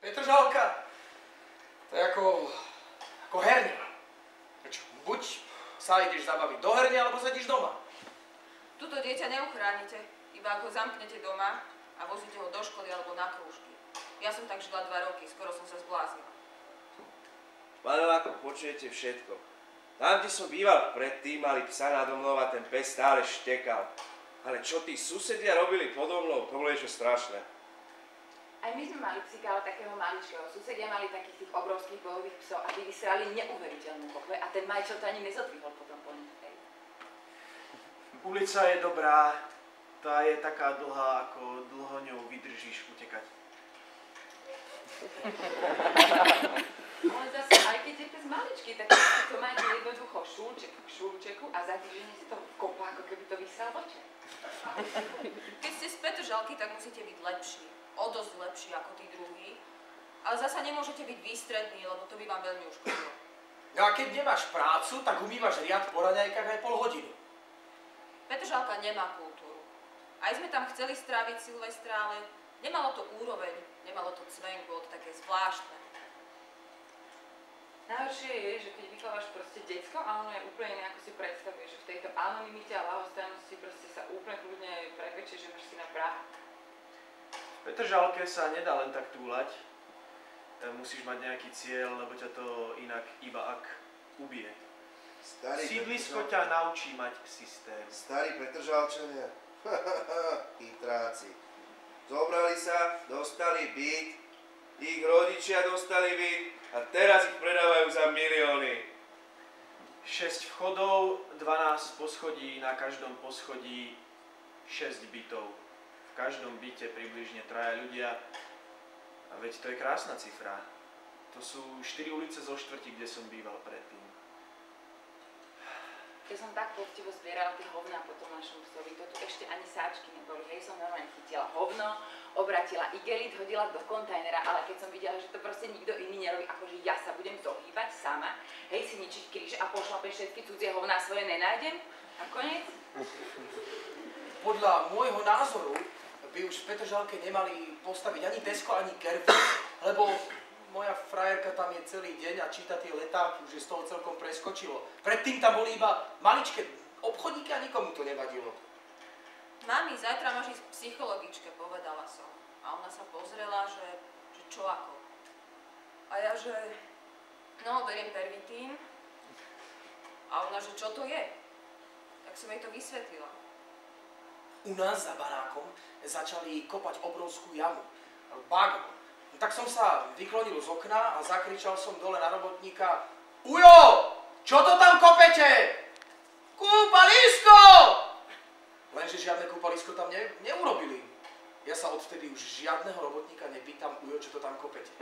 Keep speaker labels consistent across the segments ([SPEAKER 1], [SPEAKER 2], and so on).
[SPEAKER 1] Petržalka, to je ako herňa. Buď sa ideš zabaviť do herne, alebo sedíš doma.
[SPEAKER 2] Tuto dieťa neuchránite, iba ako zamknete doma a vozíte ho do školy alebo na krúžky. Ja som tak žila 2 roky, skoro som sa zbláznila.
[SPEAKER 3] Paneláko, počujete všetko. Tam, kde som býval predtým, mali psa na domov a ten pes stále štekal. Ale čo tí susedia robili podo mnou, to bolo niečo strašné.
[SPEAKER 4] Aj my sme mali psíka, ale takého maličkého. Susedia mali takých tých obrovských bojových psov a tí vyserali neuveriteľnú pokoj a ten majiteľ to ani nezodvihol potom po nich.
[SPEAKER 5] Ulica je dobrá, tá je taká dlhá, ako dlho ňou vydržíš utekať.
[SPEAKER 4] Ale zase, aj keď je pes maličký, tak to máte jednoducho šulček k šulčeku a zadýženie si to kopa, ako keby to vysral v oči.
[SPEAKER 2] Keď ste z Petržalky, tak musíte byť lepší. O dosť lepší ako tí druhí. Ale zasa nemôžete byť výstrední, lebo to by vám veľmi uškodilo.
[SPEAKER 1] No a keď nemáš prácu, tak umývaš riad po raňajkách aj pol hodinu.
[SPEAKER 2] Petržalka nemá kultúru. Aj sme tam chceli stráviť Silvestra, ale nemalo to úroveň, nemalo to cvenk, bolo to také zvláštne.
[SPEAKER 4] Najhoršie je, že keď vychováš proste decko a ono je úplne iné, ako si predstavuješ, že v tejto anonymite a ľahostajnosti proste sa úplne kľudne prepečie, že máš si na práha.
[SPEAKER 5] V Petržalke sa nedá len tak túlať. Musíš mať nejaký cieľ, lebo ťa to inak iba ak ubije. Sídlisko ťa naučí mať systém.
[SPEAKER 6] Starí Petržalčania, chytráci. Zobrali sa, dostali byt, ich rodičia dostali byt a teraz ich predávajú za milióny.
[SPEAKER 5] 6 vchodov, 12 poschodí, na každom poschodí 6 bytov. V každom byte približne 3 ľudia. A veď to je krásna cifra. To sú 4 ulice zo štvrti, kde som býval predtým.
[SPEAKER 4] Ja som tak poctivo zbierala tie hovná po tom našom psovi, to tu ešte ani sáčky neboli, hej, som normálne chytila hovno, obratila igelit, hodila do kontajnera, ale keď som videla, že to proste nikto iný nerobí, akože ja sa budem zohýbať sama, hej, si ničiť kríže a pošlape všetky cudzie hovná svoje nenájdem a koniec.
[SPEAKER 1] Podľa môjho názoru by už v Petržalke nemali postaviť ani Tesco, ani Carrefour, lebo moja frajerka tam je celý deň a číta tie letáky, už je z toho celkom preskočilo. Predtým tam boli iba maličké obchodníky a nikomu to nevadilo.
[SPEAKER 2] Mami, zajtra máš ísť k psychologičke, povedala som. A ona sa pozrela, že čo ako. A ja, že no, beriem pervitín. A ona, že čo to je? Tak som jej to vysvetlila.
[SPEAKER 1] U nás za barákom začali kopať obrovskú jamu, bagno. Tak som sa vyklonil z okna a zakričal som dole na robotníka: Ujo, čo to tam kopete? Kúpalisko! Lenže žiadne kúpalisko tam neurobili. Ja sa odtedy už žiadneho robotníka nepýtam: Ujo, čo to tam kopete?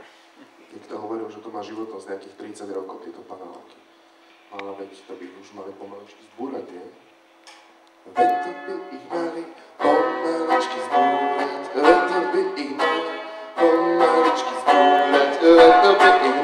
[SPEAKER 7] Niekto hovoril, že to má životnosť nejakých 30 rokov, tieto paneláky. Ale veď to by už mali pomaličky zbúrať, nie? Veď to by ich mali pomaličky zbúrať, veď to by ich mali pomaličky zbúrať, veď to by ich